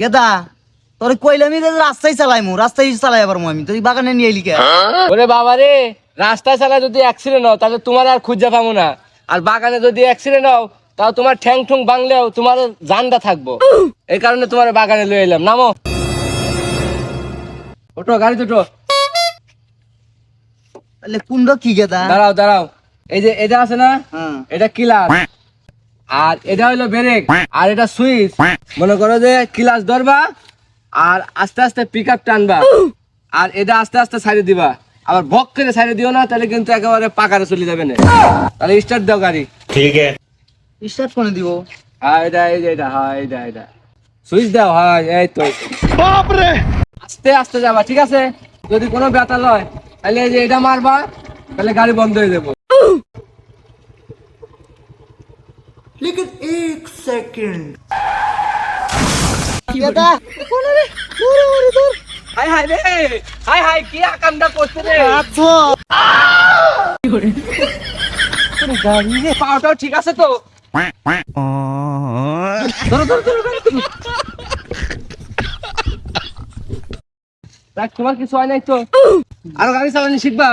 গেদা তোর কইলামি যে রাস্তায় চালাইমু, রাস্তায় চালাই আবার আমি তুই বাগানে নিয়ে এলি কে? ওরে বাবা রে, রাস্তায় চালায় যদি অ্যাক্সিডেন্ট হয় তাহলে তোমার আর খুঁজে পাবো না। আর বাগানে যদি অ্যাক্সিডেন্ট হয় তাও তোমার ঠ্যাং ঠুং ভাঙলেও তোমার জানটা থাকবো। এই কারণে তোমার বাগানে লয়ে এলাম। নামো, ওঠো গাড়ি দুটো। তাহলে কুন্ড কি গেদা? দাঁড়াও দাঁড়াও, এই যে এটা আছে না, হ্যাঁ। এটা ক্লাচ, আর এটা হলো ব্রেক, আর এটা সুইচ। মনে করো যে ক্লাচ ধরবা আর আস্তে আস্তে পিক আপ টানবা, আর এটা আস্তে আস্তে সাইডে দিবা। আবার বক করে সাইডে দিও না, তাহলে কিন্তু একেবারে পাকারে চলে যাবে না। তাহলে স্টার্ট দাও গাড়ি। স্টার্ট করে দিব। হ্যাঁ এটা, এই যে এটা, হ্যাঁ এটা এটা সুইচ দাও। হ্যাঁ এই তো, বাপরে আস্তে আস্তে যাবা, ঠিক আছে? যদি কোনো ব্যথা লয় তাহলে এই যে এটা মারবা, তাহলে গাড়ি বন্ধ হয়ে যাবো। গেদা হাই হাই রে, হাই হাই, কি আকামটা করছে রে। আচ্ছা পাওটাও ঠিক আছে তো? ধরো ধরো ধরো ধরো। দেখ, তোমার কিছু হয় নাই তো? আরো গাড়ি চালানো শিখবা।